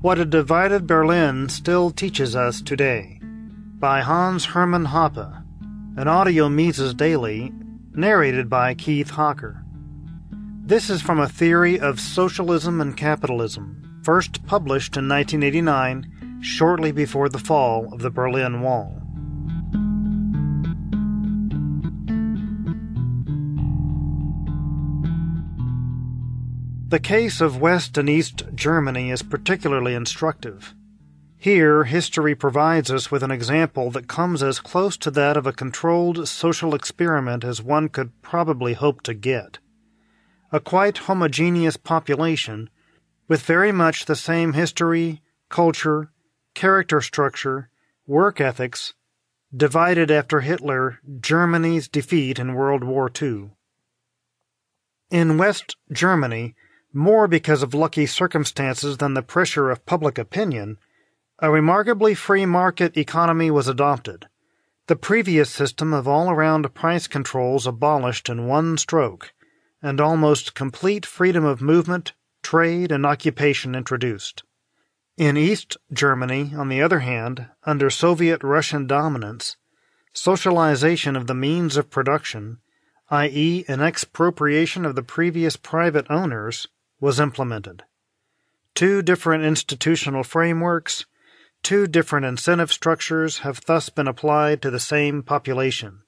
What a Divided Berlin Still Teaches Us Today by Hans-Hermann Hoppe, an audio Mises Daily, narrated by Keith Hawker. This is from a theory of Socialism and Capitalism, first published in 1989, shortly before the fall of the Berlin Wall. The case of West and East Germany is particularly instructive. Here, history provides us with an example that comes as close to that of a controlled social experiment as one could probably hope to get. A quite homogeneous population, with very much the same history, culture, character structure, work ethics, divided after Germany's defeat in World War II. In West Germany, more because of lucky circumstances than the pressure of public opinion, a remarkably free market economy was adopted, the previous system of all-around price controls abolished in one stroke, and almost complete freedom of movement, trade, and occupation introduced. In East Germany, on the other hand, under Soviet-Russian dominance, socialization of the means of production, i.e. an expropriation of the previous private owners, was implemented. Two different institutional frameworks, two different incentive structures have thus been applied to the same population.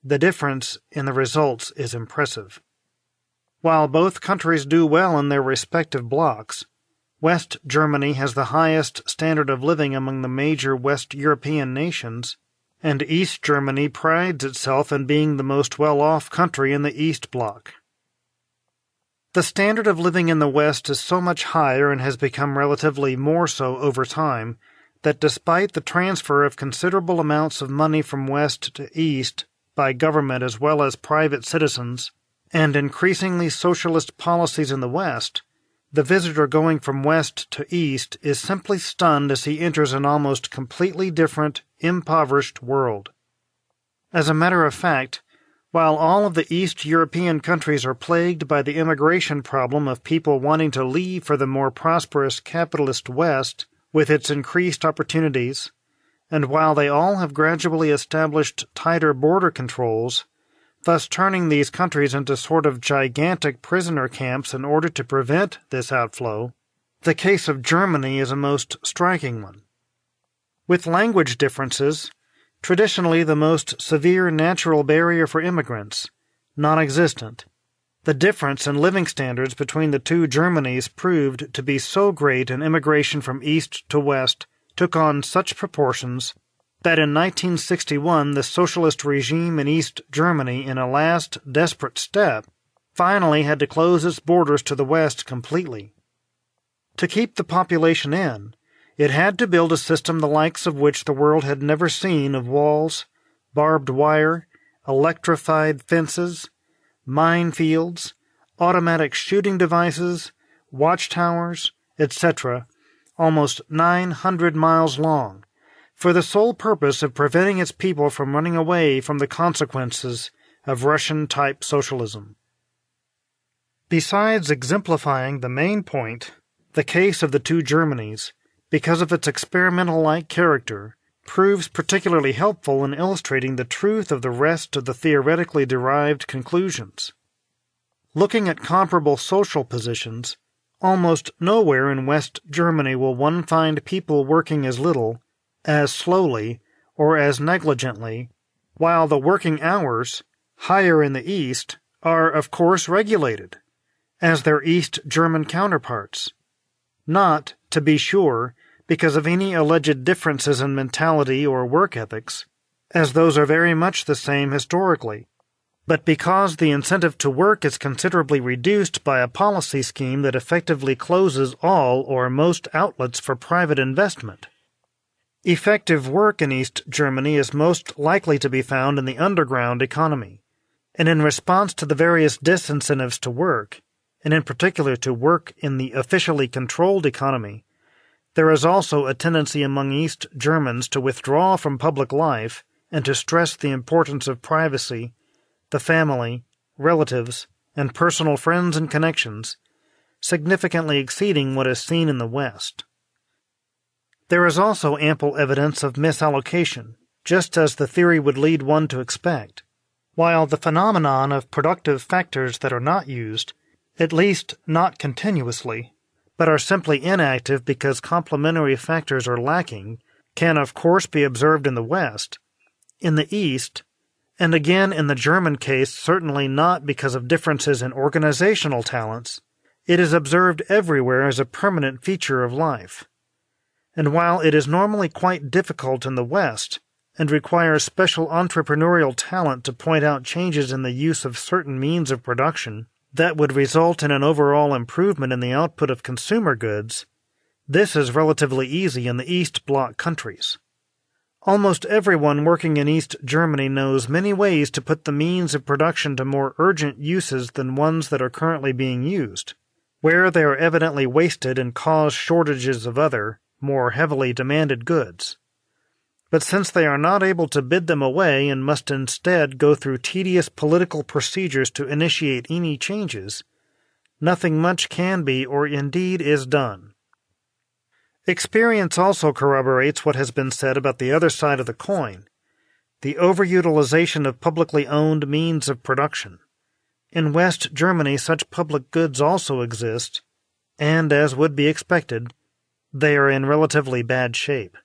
The difference in the results is impressive. While both countries do well in their respective blocs, West Germany has the highest standard of living among the major West European nations, and East Germany prides itself in being the most well-off country in the East Bloc. The standard of living in the West is so much higher and has become relatively more so over time that despite the transfer of considerable amounts of money from West to East by government as well as private citizens, and increasingly socialist policies in the West, the visitor going from West to East is simply stunned as he enters an almost completely different, impoverished world. As a matter of fact, while all of the East European countries are plagued by the immigration problem of people wanting to leave for the more prosperous capitalist West with its increased opportunities, and while they all have gradually established tighter border controls, thus turning these countries into sort of gigantic prisoner camps in order to prevent this outflow, the case of Germany is a most striking one. With language differences, traditionally the most severe natural barrier for immigrants, non-existent, the difference in living standards between the two Germanys proved to be so great and immigration from East to West took on such proportions that in 1961 the socialist regime in East Germany, in a last desperate step, finally had to close its borders to the West completely. To keep the population in, it had to build a system the likes of which the world had never seen of walls, barbed wire, electrified fences, minefields, automatic shooting devices, watchtowers, etc., almost 900 miles long, for the sole purpose of preventing its people from running away from the consequences of Russian-type socialism. Besides exemplifying the main point, the case of the two Germanys, because of its experimental-like character, proves particularly helpful in illustrating the truth of the rest of the theoretically derived conclusions. Looking at comparable social positions, almost nowhere in West Germany will one find people working as little, as slowly, or as negligently, while the working hours, higher in the East, are of course regulated, as their East German counterparts. Not, to be sure, because of any alleged differences in mentality or work ethics, as those are very much the same historically, but because the incentive to work is considerably reduced by a policy scheme that effectively closes all or most outlets for private investment. Effective work in East Germany is most likely to be found in the underground economy, and in response to the various disincentives to work, and in particular to work in the officially controlled economy, there is also a tendency among East Germans to withdraw from public life and to stress the importance of privacy, the family, relatives, and personal friends and connections, significantly exceeding what is seen in the West. There is also ample evidence of misallocation, just as the theory would lead one to expect, while the phenomenon of productive factors that are not used, at least not continuously, but are simply inactive because complementary factors are lacking, can of course be observed in the West. In the East, and again in the German case certainly not because of differences in organizational talents, it is observed everywhere as a permanent feature of life. And while it is normally quite difficult in the West, and requires special entrepreneurial talent to point out changes in the use of certain means of production that would result in an overall improvement in the output of consumer goods, this is relatively easy in the East Bloc countries. Almost everyone working in East Germany knows many ways to put the means of production to more urgent uses than ones that are currently being used, where they are evidently wasted and cause shortages of other, more heavily demanded goods. But since they are not able to bid them away and must instead go through tedious political procedures to initiate any changes, nothing much can be or indeed is done. Experience also corroborates what has been said about the other side of the coin, the overutilization of publicly owned means of production. In West Germany such public goods also exist, and, as would be expected, they are in relatively bad shape.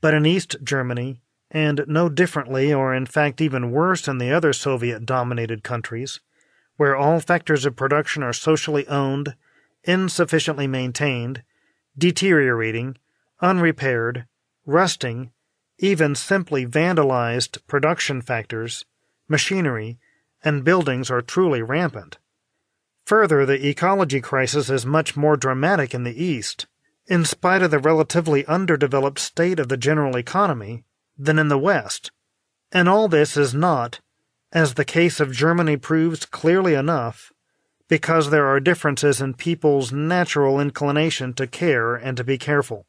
But in East Germany, and no differently or in fact even worse in the other Soviet-dominated countries, where all factors of production are socially owned, insufficiently maintained, deteriorating, unrepaired, rusting, even simply vandalized production factors, machinery, and buildings are truly rampant. Further, the ecology crisis is much more dramatic in the East, in spite of the relatively underdeveloped state of the general economy, than in the West, and all this is not, as the case of Germany proves clearly enough, because there are differences in people's natural inclination to care and to be careful.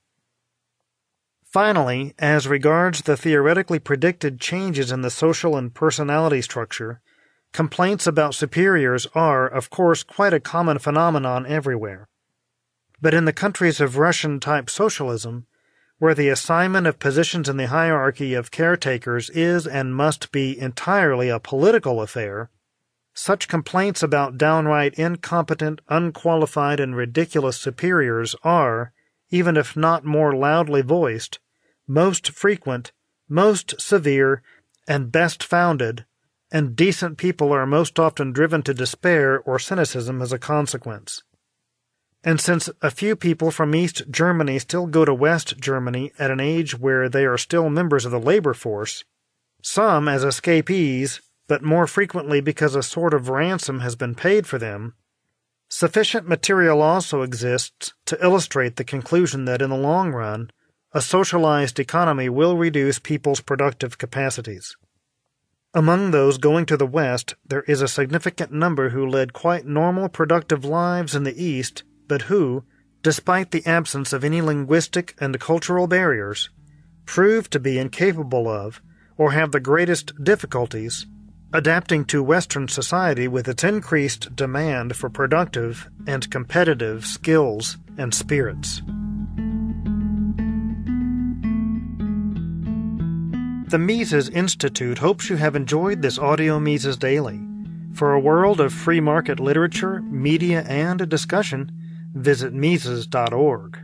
Finally, as regards the theoretically predicted changes in the social and personality structure, complaints about superiors are, of course, quite a common phenomenon everywhere. But in the countries of Russian-type socialism, where the assignment of positions in the hierarchy of caretakers is and must be entirely a political affair, such complaints about downright incompetent, unqualified, and ridiculous superiors are, even if not more loudly voiced, most frequent, most severe, and best founded, and decent people are most often driven to despair or cynicism as a consequence. And since a few people from East Germany still go to West Germany at an age where they are still members of the labor force, some as escapees, but more frequently because a sort of ransom has been paid for them, sufficient material also exists to illustrate the conclusion that in the long run, a socialized economy will reduce people's productive capacities. Among those going to the West, there is a significant number who led quite normal productive lives in the East, but who, despite the absence of any linguistic and cultural barriers, prove to be incapable of, or have the greatest difficulties, adapting to Western society with its increased demand for productive and competitive skills and spirits. The Mises Institute hopes you have enjoyed this audio Mises Daily. For a world of free market literature, media, and discussion, visit Mises.org.